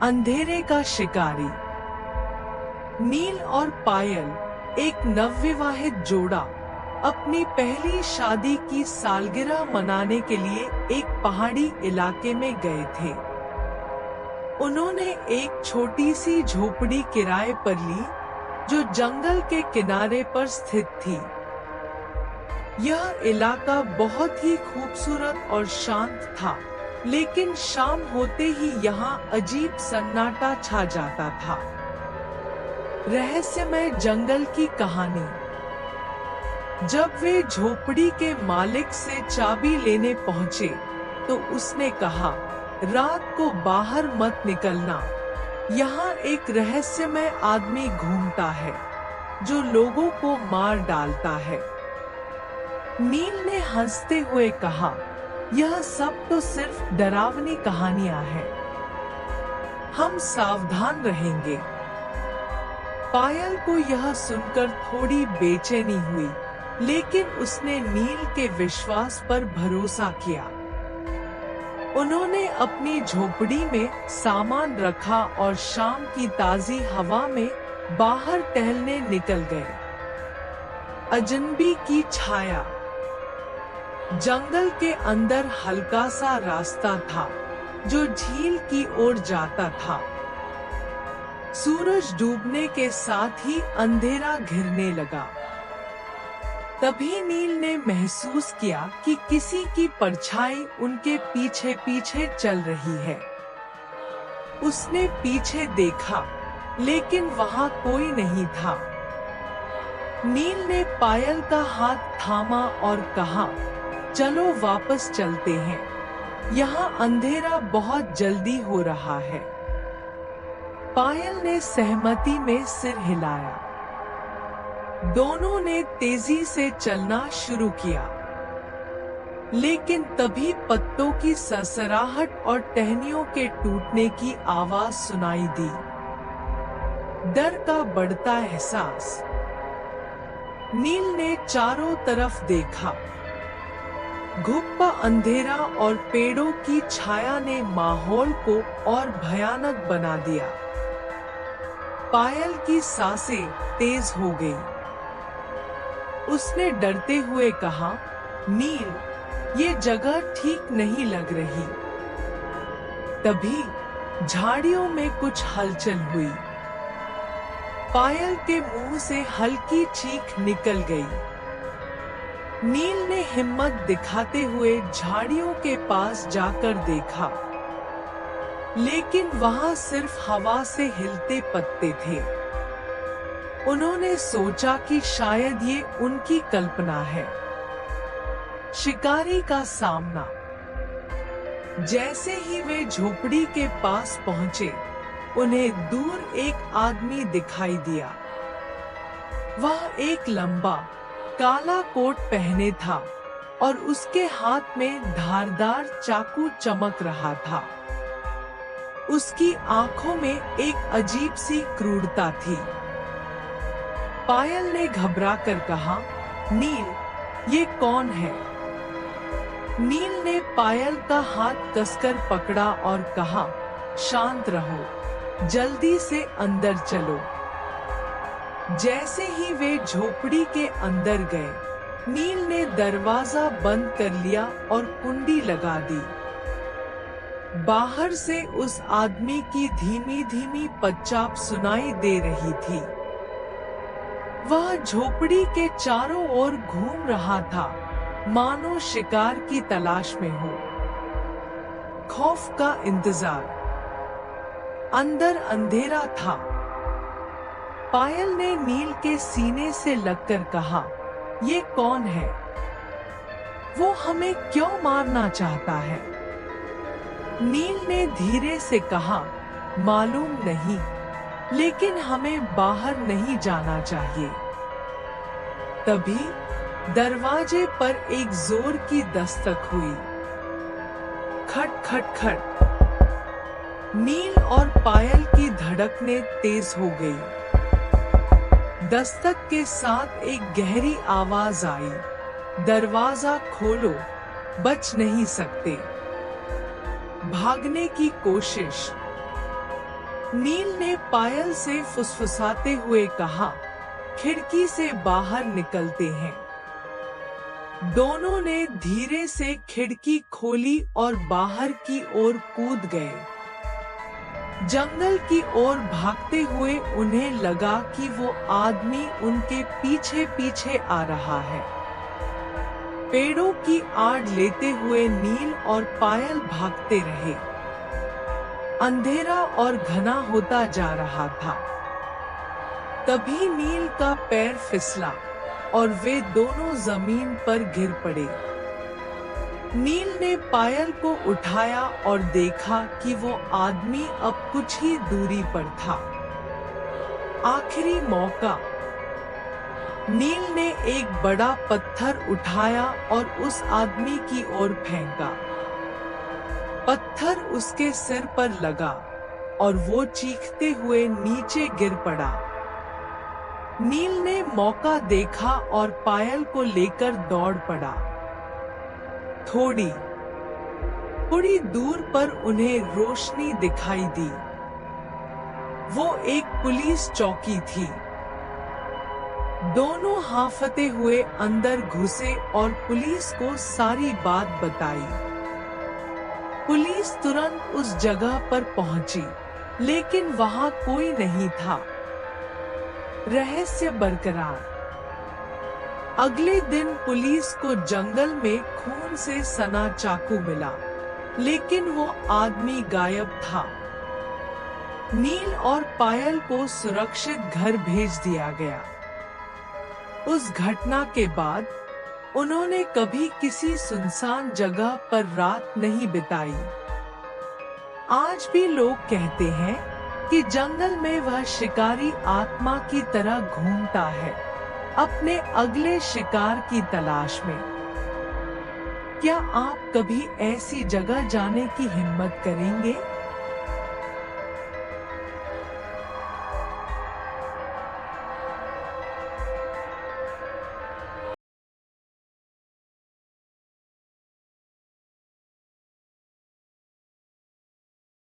अंधेरे का शिकारी। नील और पायल एक नवविवाहित जोड़ा अपनी पहली शादी की सालगिरह मनाने के लिए एक पहाड़ी इलाके में गए थे। उन्होंने एक छोटी सी झोपड़ी किराए पर ली जो जंगल के किनारे पर स्थित थी। यह इलाका बहुत ही खूबसूरत और शांत था, लेकिन शाम होते ही यहाँ अजीब सन्नाटा छा जाता था। रहस्यमय जंगल की कहानी। जब वे झोपड़ी के मालिक से चाबी लेने पहुंचे, तो उसने कहा, रात को बाहर मत निकलना। यहाँ एक रहस्यमय आदमी घूमता है जो लोगों को मार डालता है। नील ने हंसते हुए कहा, यह सब तो सिर्फ डरावनी कहानियां हैं। हम सावधान रहेंगे। पायल को यह सुनकर थोड़ी बेचैनी हुई, लेकिन उसने नील के विश्वास पर भरोसा किया। उन्होंने अपनी झोपड़ी में सामान रखा और शाम की ताजी हवा में बाहर टहलने निकल गए। अजनबी की छाया। जंगल के अंदर हल्का सा रास्ता था जो झील की ओर जाता था। सूरज डूबने के साथ ही अंधेरा घिरने लगा। तभी नील ने महसूस किया कि किसी की परछाई उनके पीछे पीछे चल रही है। उसने पीछे देखा, लेकिन वहां कोई नहीं था। नील ने पायल का हाथ थामा और कहा, चलो वापस चलते हैं। यहाँ अंधेरा बहुत जल्दी हो रहा है। पायल ने सहमति में सिर हिलाया। दोनों ने तेजी से चलना शुरू किया, लेकिन तभी पत्तों की सरसराहट और टहनियों के टूटने की आवाज सुनाई दी। डर का बढ़ता एहसास। नील ने चारों तरफ देखा। घुप्पा अंधेरा और पेड़ों की छाया ने माहौल को और भयानक बना दिया। पायल की सांसें तेज हो गई। उसने डरते हुए कहा, नील, ये जगह ठीक नहीं लग रही। तभी झाड़ियों में कुछ हलचल हुई। पायल के मुंह से हल्की चीख निकल गई। नील ने हिम्मत दिखाते हुए झाड़ियों के पास जाकर देखा, लेकिन वहां सिर्फ हवा से हिलते पत्ते थे। उन्होंने सोचा कि शायद ये उनकी कल्पना है। शिकारी का सामना। जैसे ही वे झोपड़ी के पास पहुंचे, उन्हें दूर एक आदमी दिखाई दिया। वह एक लंबा काला कोट पहने था और उसके हाथ में धारदार चाकू चमक रहा था। उसकी आंखों में एक अजीब सी क्रूरता थी। पायल ने घबराकर कहा, नील, ये कौन है? नील ने पायल का हाथ कसकर पकड़ा और कहा, शांत रहो, जल्दी से अंदर चलो। जैसे ही वे झोपड़ी के अंदर गए, नील ने दरवाजा बंद कर लिया और कुंडी लगा दी। बाहर से उस आदमी की धीमी धीमी पदचाप सुनाई दे रही थी। वह झोपड़ी के चारों ओर घूम रहा था, मानो शिकार की तलाश में हो। खौफ का इंतजार। अंदर अंधेरा था। पायल ने नील के सीने से लगकर कहा, ये कौन है? वो हमें क्यों मारना चाहता है? नील ने धीरे से कहा, मालूम नहीं, लेकिन हमें बाहर नहीं जाना चाहिए। तभी दरवाजे पर एक जोर की दस्तक हुई। खट खट खट। नील और पायल की धड़कनें तेज हो गई। दस्तक के साथ एक गहरी आवाज आई, दरवाजा खोलो, बच नहीं सकते। भागने की कोशिश। नील ने पायल से फुसफुसाते हुए कहा, खिड़की से बाहर निकलते हैं। दोनों ने धीरे से खिड़की खोली और बाहर की ओर कूद गए। जंगल की ओर भागते हुए उन्हें लगा कि वो आदमी उनके पीछे पीछे आ रहा है। पेड़ों की आड़ लेते हुए नील और पायल भागते रहे। अंधेरा और घना होता जा रहा था। तभी नील का पैर फिसला और वे दोनों जमीन पर गिर पड़े। नील ने पायल को उठाया और देखा कि वो आदमी अब कुछ ही दूरी पर था। आखिरी मौका। नील ने एक बड़ा पत्थर उठाया और उस आदमी की ओर फेंका। पत्थर उसके सिर पर लगा और वो चीखते हुए नीचे गिर पड़ा। नील ने मौका देखा और पायल को लेकर दौड़ पड़ा। थोड़ी दूर पर उन्हें रोशनी दिखाई दी। वो एक पुलिस चौकी थी। दोनों हांफते हुए अंदर घुसे और पुलिस को सारी बात बताई। पुलिस तुरंत उस जगह पर पहुंची, लेकिन वहां कोई नहीं था। रहस्य बरकरार। अगले दिन पुलिस को जंगल में खून से सना चाकू मिला, लेकिन वो आदमी गायब था। नील और पायल को सुरक्षित घर भेज दिया गया। उस घटना के बाद उन्होंने कभी किसी सुनसान जगह पर रात नहीं बिताई। आज भी लोग कहते हैं कि जंगल में वह शिकारी आत्मा की तरह घूमता है, अपने अगले शिकार की तलाश में। क्या आप कभी ऐसी जगह जाने की हिम्मत करेंगे?